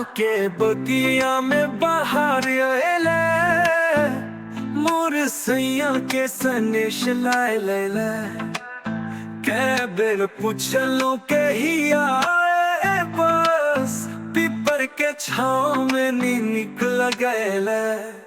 के बगिया में बाहर आएले मोर सैया के सनेश लाए ले कै बेर पूछलो के ही आए बस पीपर के छाँव में नी निकल गए।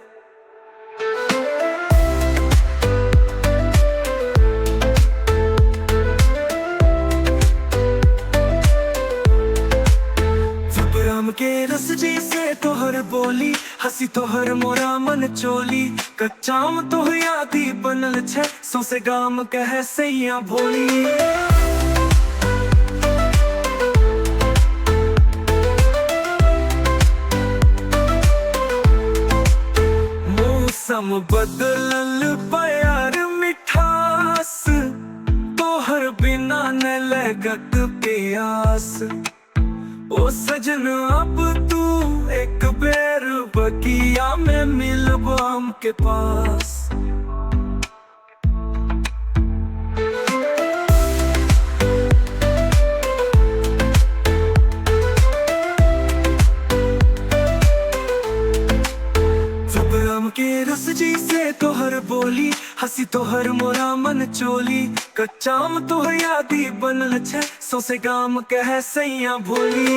के रस जैसे तोहर बोली हंसी तोहर मोरा मन चोली कच्चाम तो यादी बनल छे सौसे गाम कहे सैया भोली। मौसम बदलल प्यार मिठास तोहर बिना न लगत प्यास ओ सजन अब तू एक बेर बगिया में मिलब हमके पास। के रस जी से तोहर बोली हंसी तोहर मोरा मन चोली कच्चाम तोहर यादी बनल छे सौसे गाम कहे सैया भोली।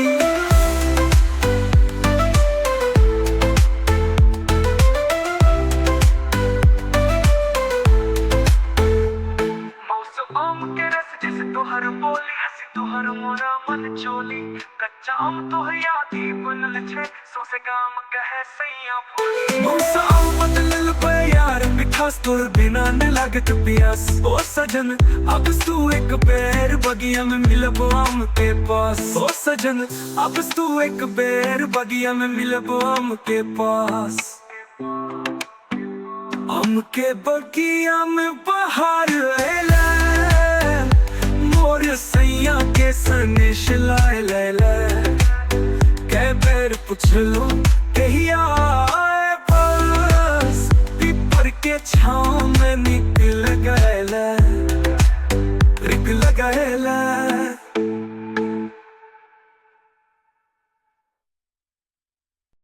मौसम के रस जैसे तोहर बोली हंसी तोहर मोरा मन चोली कच्चाम तोहर यादी बनल छे सौसे गाम कहे सैया भोली। मौसम बदलल प्यार मिठास तोर बिना न लागत प्यास ओ सजन अब तू एक बेर बगिया में मिलब हमके पास। ओ सजन अब तू एक बेर बगिया में मिलब हमके पास। हमके बगिया में बाहर आएले मोर सैया के सनेश लाए ले कै बेर पूछलो कहिया आए बस पीपर के छाँव में निकल गए।